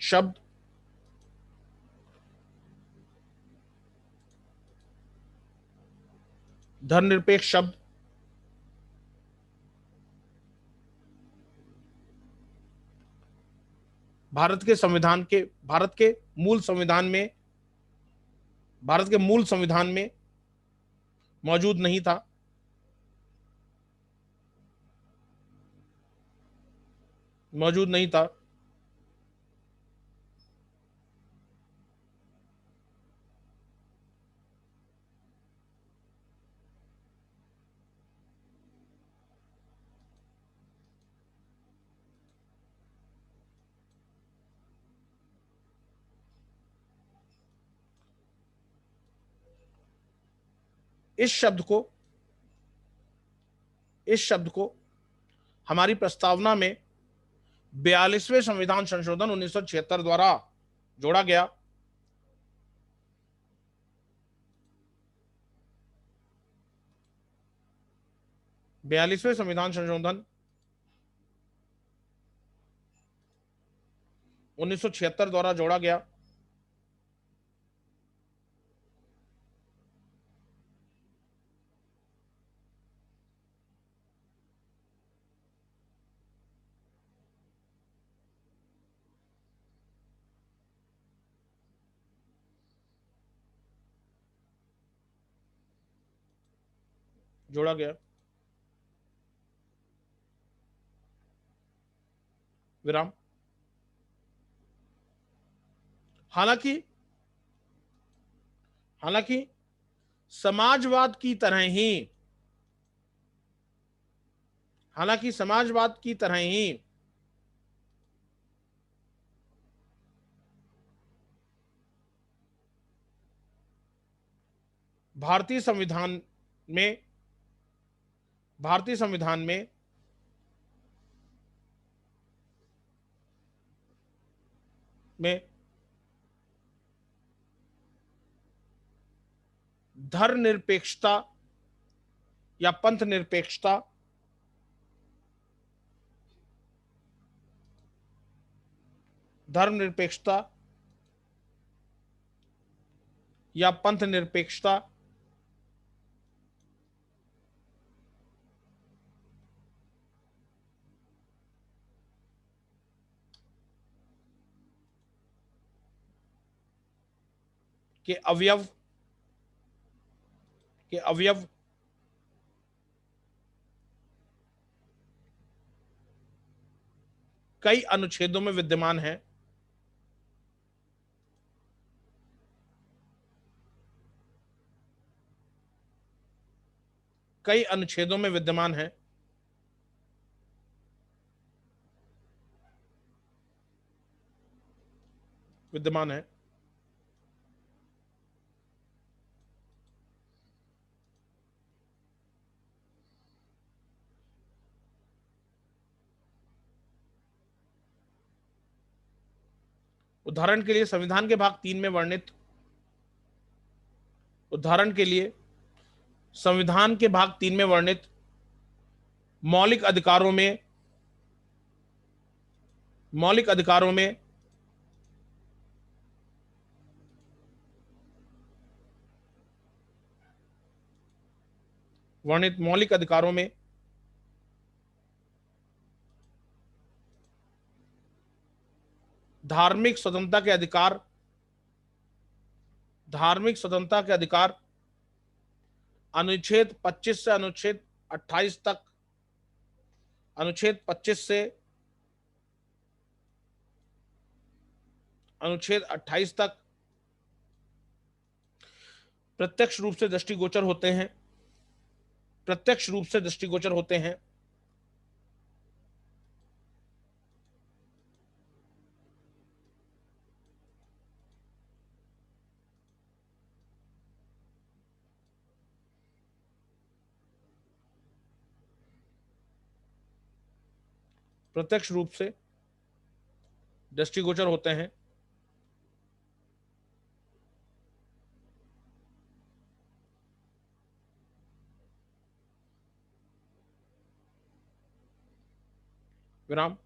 S1: शब्द धर्मनिरपेक्ष शब्द भारत के मूल संविधान में, भारत के मूल संविधान में मौजूद नहीं था। मौजूद नहीं था। इस शब्द को हमारी प्रस्तावना में 42वें संविधान संशोधन 1976 द्वारा जोड़ा गया। बयालीसवें संविधान संशोधन 1976 द्वारा जोड़ा गया। जोड़ा गया। विराम। हालांकि समाजवाद की तरह ही भारतीय संविधान में धर्मनिरपेक्षता या पंथ निरपेक्षता के अवयव कई अनुच्छेदों में विद्यमान है। उदाहरण के लिए संविधान के भाग 3 में वर्णित मौलिक अधिकारों में धार्मिक स्वतंत्रता के अधिकार अनुच्छेद 25 से अनुच्छेद 28 तक अनुच्छेद 25 से अनुच्छेद 28 तक प्रत्यक्ष रूप से दृष्टिगोचर होते हैं। प्रत्यक्ष रूप से दृष्टिगोचर होते हैं। प्रत्यक्ष रूप से दृष्टिगोचर होते हैं। विराम।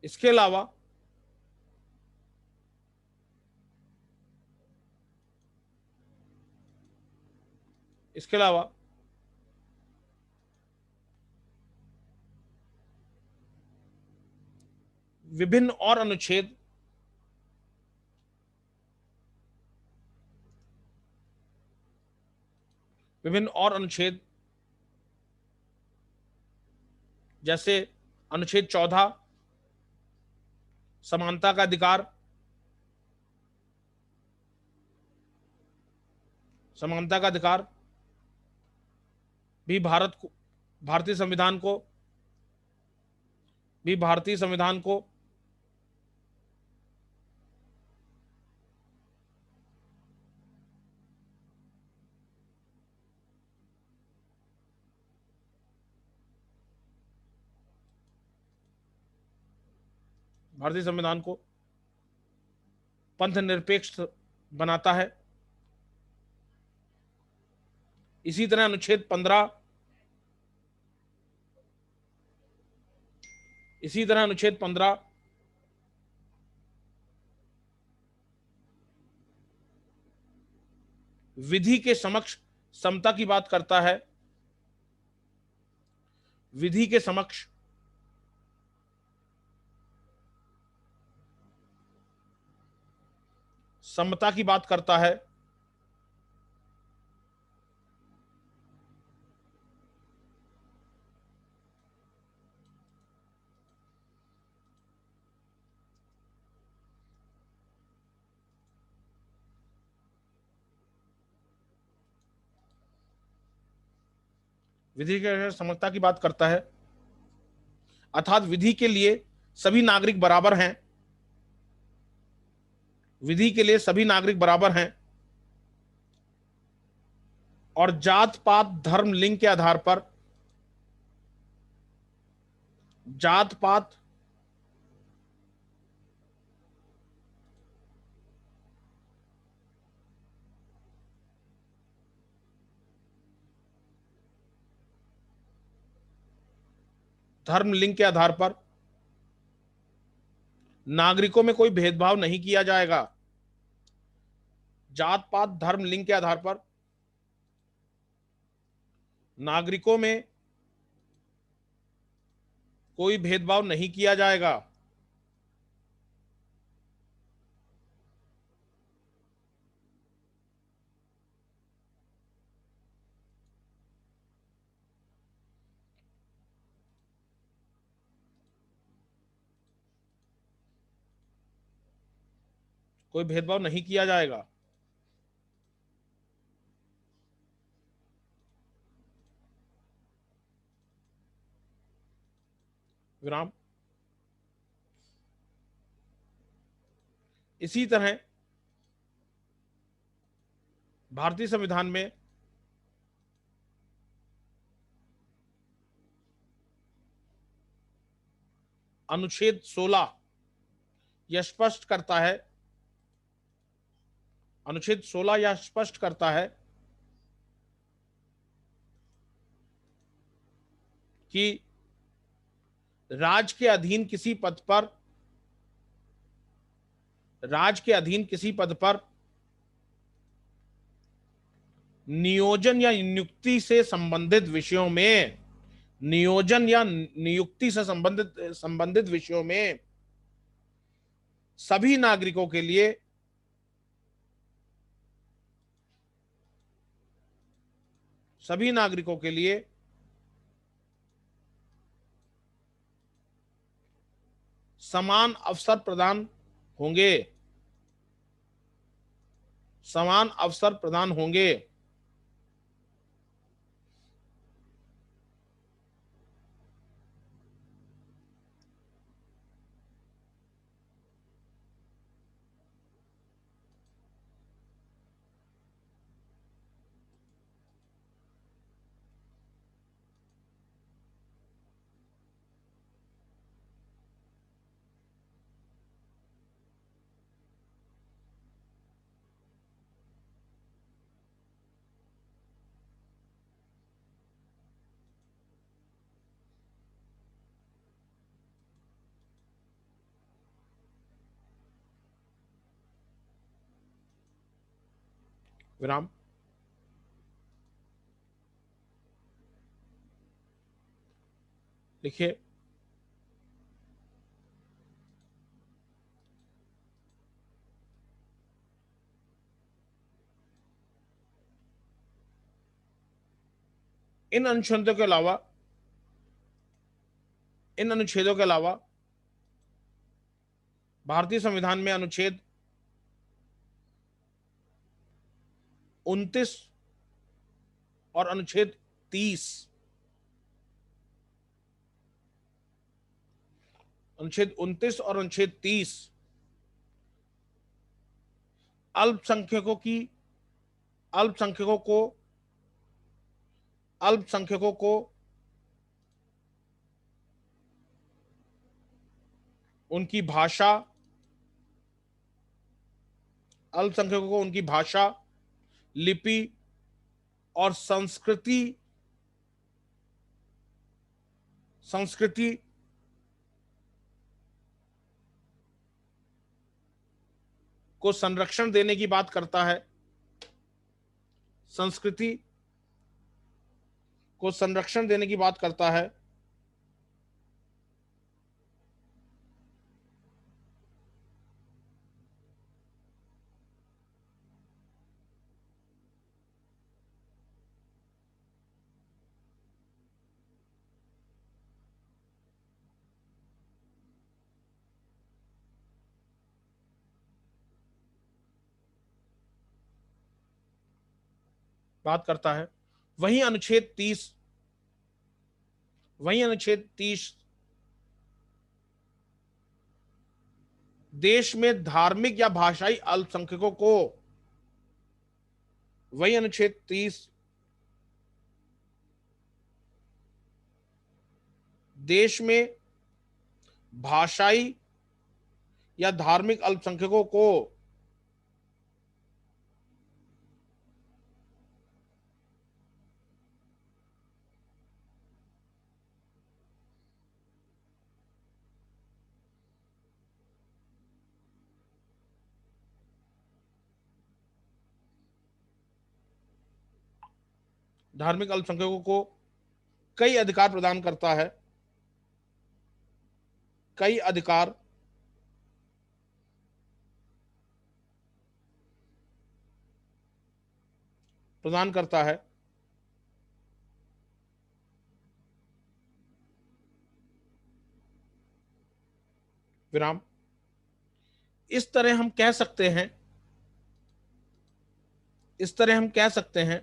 S1: इसके अलावा विभिन्न और अनुच्छेद जैसे अनुच्छेद 14 समानता का अधिकार, भी भारतीय संविधान को भारतीय संविधान को पंथ निरपेक्ष बनाता है। इसी तरह अनुच्छेद 15, इसी तरह अनुच्छेद 15 विधि के समक्ष समता की बात करता है। विधि के समक्ष समता की बात करता है। विधि के समता की बात करता है, अर्थात विधि के लिए सभी नागरिक बराबर हैं। विधि के लिए सभी नागरिक बराबर हैं और जात पात धर्म लिंग के आधार पर, जात पात धर्म लिंग के आधार पर नागरिकों में कोई भेदभाव नहीं किया जाएगा। जात पात धर्म लिंग के आधार पर नागरिकों में कोई भेदभाव नहीं किया जाएगा। कोई भेदभाव नहीं किया जाएगा। विराम। इसी तरह भारतीय संविधान में अनुच्छेद 16 यह स्पष्ट करता है, अनुच्छेद 16 यह स्पष्ट करता है कि राज्य के अधीन किसी पद पर, राज्य के अधीन किसी पद पर नियोजन या नियुक्ति से संबंधित विषयों में, नियोजन या नियुक्ति से संबंधित विषयों में सभी नागरिकों के लिए समान अवसर प्रदान होंगे, समान अवसर प्रदान होंगे। विराम। देखिए, इन अनुच्छेदों के अलावा, इन अनुच्छेदों के अलावा भारतीय संविधान में अनुच्छेद 29 और अनुच्छेद 30, अनुच्छेद 29 और अनुच्छेद 30 अल्पसंख्यकों की, अल्पसंख्यकों को, अल्पसंख्यकों को उनकी भाषा, अल्पसंख्यकों को उनकी भाषा, लिपि और संस्कृति को संरक्षण देने की बात करता है, संस्कृति को संरक्षण देने की बात करता है। बात करता है। वहीं अनुच्छेद 30 देश में धार्मिक या भाषाई अल्पसंख्यकों को, वही अनुच्छेद 30 देश में भाषाई या धार्मिक अल्पसंख्यकों को धार्मिक अल्पसंख्यकों को कई अधिकार प्रदान करता है, कई अधिकार प्रदान करता है। विराम। इस तरह हम कह सकते हैं, इस तरह हम कह सकते हैं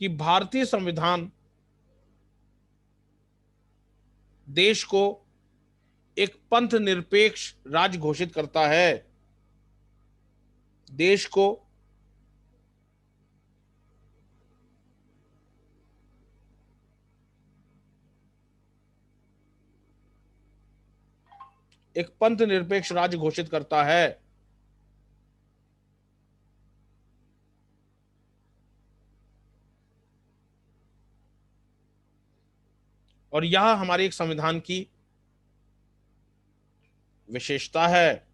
S1: कि भारतीय संविधान देश को एक पंथ निरपेक्ष राज्य घोषित करता है, देश को एक पंथ निरपेक्ष राज्य घोषित करता है। और यह हमारे एक संविधान की विशेषता है।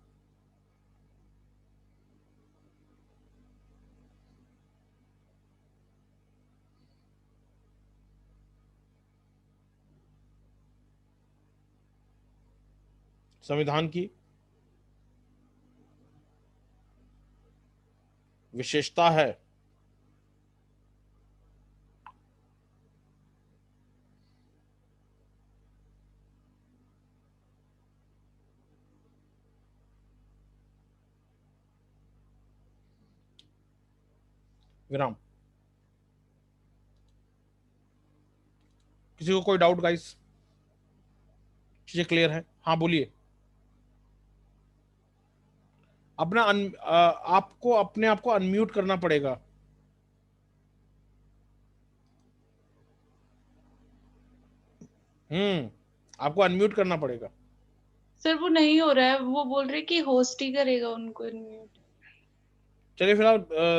S1: संविधान की विशेषता है। विराम। किसी को कोई डाउट गाइस? चीजें क्लियर है? हाँ बोलिए। आपको अपने आप को अनम्यूट करना पड़ेगा। आपको अनम्यूट करना पड़ेगा।
S2: सर वो नहीं हो रहा है, वो बोल रहे कि होस्ट ही करेगा उनको अनम्यूट।
S1: चलिए फिलहाल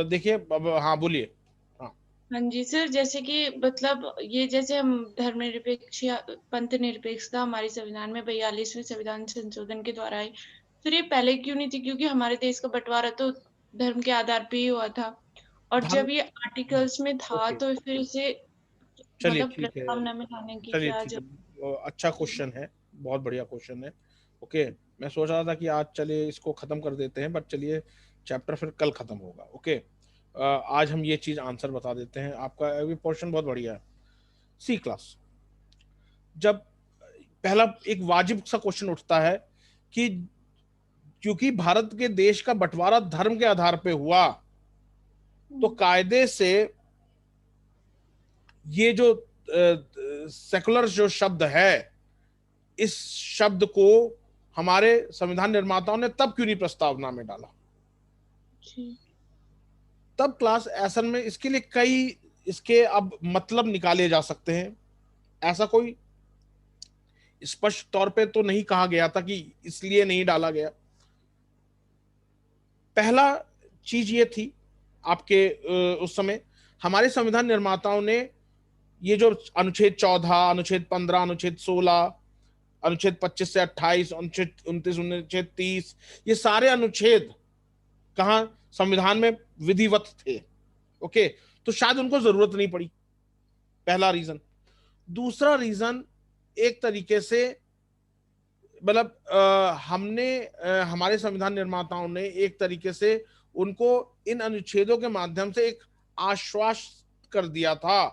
S1: देखिए, अब हाँ बोलिए। हाँ
S2: हाँ जी सर, जैसे कि मतलब ये जैसे हम धर्मनिरपेक्ष या पंथ निरपेक्षता हमारे संविधान में 42वें संविधान संशोधन के द्वारा आई। फिर ये पहले क्यों नहीं थी? क्योंकि हमारे देश का बंटवारा तो धर्म के आधार पे ही हुआ था, और
S1: धर्म।
S2: जब ये आर्टिकल्स में था
S1: ओके,
S2: तो फिर इसे
S1: चलिए
S2: मतलब
S1: ठीक है,
S2: प्रस्तावना में लाने की
S1: चलिए
S2: क्या
S1: ठीक
S2: जरूरत?
S1: है, अच्छा क्वेश्चन है, बहुत बढ़िया क्वेश्चन है। ओके, मैं सोच रहा था कि आज चलिए इसको खत्म कर देते हैं, बट चलिए चैप्टर फिर कल खत्म होगा। ओके, आज हम ये चीज आंसर बता देते हैं। आपका अभी पोर्शन बहुत बढ़िया है। सी क्लास, जब पहला एक वाजिब सा क्वेश्चन उठता है कि क्योंकि भारत के देश का बंटवारा धर्म के आधार पे हुआ, तो कायदे से ये जो सेकुलर जो शब्द है, इस शब्द को हमारे संविधान निर्माताओं ने तब क्यों नहीं प्रस्तावना में डाला?
S2: जी।
S1: तब क्लास असल में इसके लिए कई इसके अब मतलब निकाले जा सकते हैं। ऐसा कोई स्पष्ट तौर पे तो नहीं कहा गया था कि इसलिए नहीं डाला गया। पहला चीज ये थी आपके उस समय हमारे संविधान निर्माताओं ने ये जो अनुच्छेद 14, अनुच्छेद 15, अनुच्छेद 16, अनुच्छेद 25 से 28, अनुच्छेद 29, अनुच्छेद 30, ये सारे अनुच्छेद कहाँ संविधान में विधिवत थे। ओके, तो शायद उनको जरूरत नहीं पड़ी, पहला रीजन। दूसरा रीजन, एक तरीके से मतलब हमारे संविधान निर्माताओं ने एक तरीके से उनको इन अनुच्छेदों के माध्यम से एक आश्वास्त कर दिया था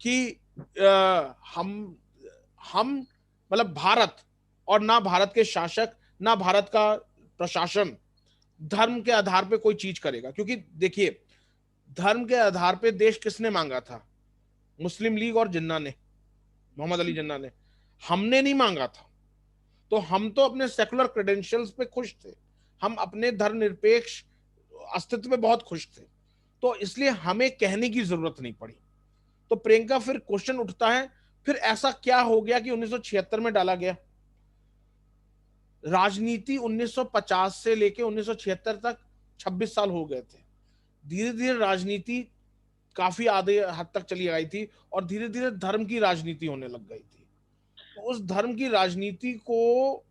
S1: कि हम मतलब भारत और ना भारत के शासक ना भारत का प्रशासन धर्म के आधार पे कोई चीज करेगा। क्योंकि देखिए, धर्म के आधार पे देश किसने मांगा था? मुस्लिम लीग और जिन्ना ने, मोहम्मद अली जिन्ना ने। हमने नहीं मांगा था। तो हम तो अपने सेकुलर क्रेडेंशियल्स पे खुश थे, हम अपने धर्मनिरपेक्ष अस्तित्व में बहुत खुश थे, तो इसलिए हमें कहने की जरूरत नहीं पड़ी। तो प्रियंका, फिर क्वेश्चन उठता है, फिर ऐसा क्या हो गया कि 1976 में डाला गया? राजनीति 1950 से लेके 1976 तक 26 साल हो गए थे। धीरे धीरे राजनीति काफी आधे हद तक चली आई थी और धीरे धीरे धर्म की राजनीति होने लग गई थी। तो उस धर्म की राजनीति को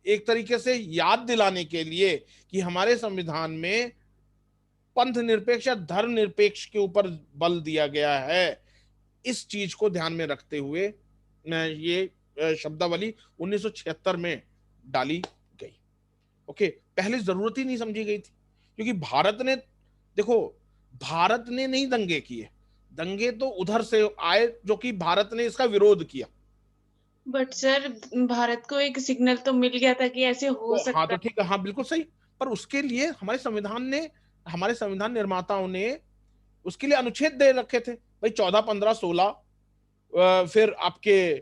S1: एक तरीके से याद दिलाने के लिए कि हमारे संविधान में पंथ निरपेक्ष या धर्म निरपेक्ष के ऊपर बल दिया गया है, इस चीज को ध्यान में रखते हुए ये शब्दावली 1976 में डाली गई। ओके, पहले जरूरत ही नहीं समझी गई थी, क्योंकि भारत ने, देखो, भारत ने नहीं दंगे किए, दंगे तो उधर से आए जो कि भारत ने इसका विरोध किया।
S2: बट सर, भारत को एक सिग्नल तो मिल गया था कि ऐसे हो
S1: तो हाँ,
S2: सकता
S1: तो ठीक है, हाँ बिल्कुल सही। पर उसके लिए हमारे संविधान निर्माताओं ने उसके लिए अनुच्छेद दे रखे थे भाई, 14, 15, 16, फिर आपके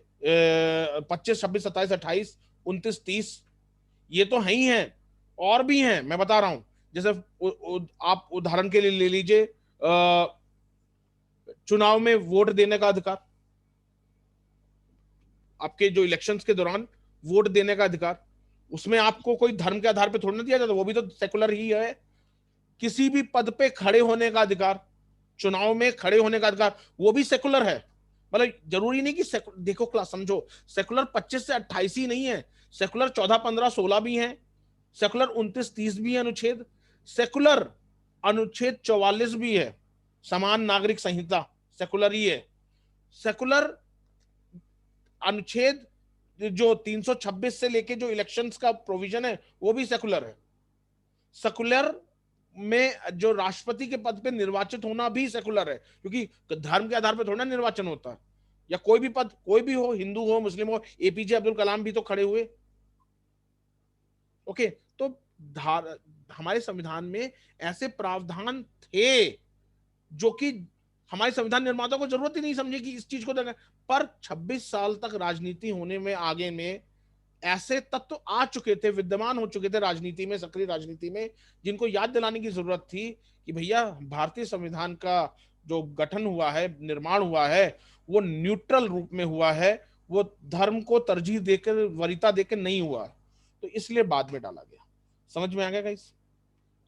S1: 25, 26, 27, 28, 29, 30, ये तो है ही हैं, और भी हैं, मैं बता रहा हूं। जैसे आप उदाहरण के लिए ले लीजिए चुनाव में वोट देने का अधिकार, आपके जो इलेक्शंस के दौरान वोट देने का अधिकार, उसमें आपको कोई धर्म के आधार पर थोड़ा ना दिया जाता, वो भी तो सेकुलर ही है। किसी भी पद पे खड़े होने का अधिकार, चुनाव में खड़े होने का अधिकार, वो भी सेकुलर है। मतलब जरूरी नहीं कि देखो क्लास समझो, सेकुलर 25 से 28 ही नहीं है, सेकुलर 14, 15, 16 भी है, सेकुलर 29, 30 भी है अनुच्छेद, सेकुलर अनुच्छेद 44 भी है, समान नागरिक संहिता सेकुलर ही है। सेकुलर अनुच्छेद जो 326 से लेके जो इलेक्शंस का प्रोविजन है वो भी सेकुलर है। सेकुलर में जो राष्ट्रपति के पद पे निर्वाचित होना भी सेकुलर है, क्योंकि धर्म के आधार पर थोड़ा निर्वाचन होता है, या कोई भी पद, कोई भी हो, हिंदू हो मुस्लिम हो, एपीजे अब्दुल कलाम भी तो खड़े हुए। ओके, तो हमारे संविधान में ऐसे प्रावधान थे जो कि हमारे संविधान निर्माता को जरूरत ही नहीं समझी कि इस चीज को देना। पर 26 साल तक राजनीति होने में आगे में ऐसे तत्व आ चुके थे, विद्यमान हो चुके थे राजनीति में, सक्रिय राजनीति में, जिनको याद दिलाने की जरूरत थी कि भैया भारतीय संविधान का जो गठन हुआ है, निर्माण हुआ है, वो न्यूट्रल रूप में हुआ है, वो धर्म को तरजीह देकर, वरीयता देकर नहीं हुआ। तो इसलिए बाद में डाला गया। समझ में आ गया गाइस?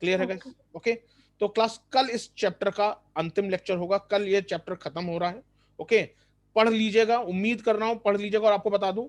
S1: क्लियर है गाइस? ओके, तो क्लास कल इस चैप्टर का अंतिम लेक्चर होगा, कल ये चैप्टर खत्म हो रहा है। ओके, पढ़ लीजिएगा, उम्मीद कर रहा हूं पढ़ लीजिएगा। और आपको बता दूं,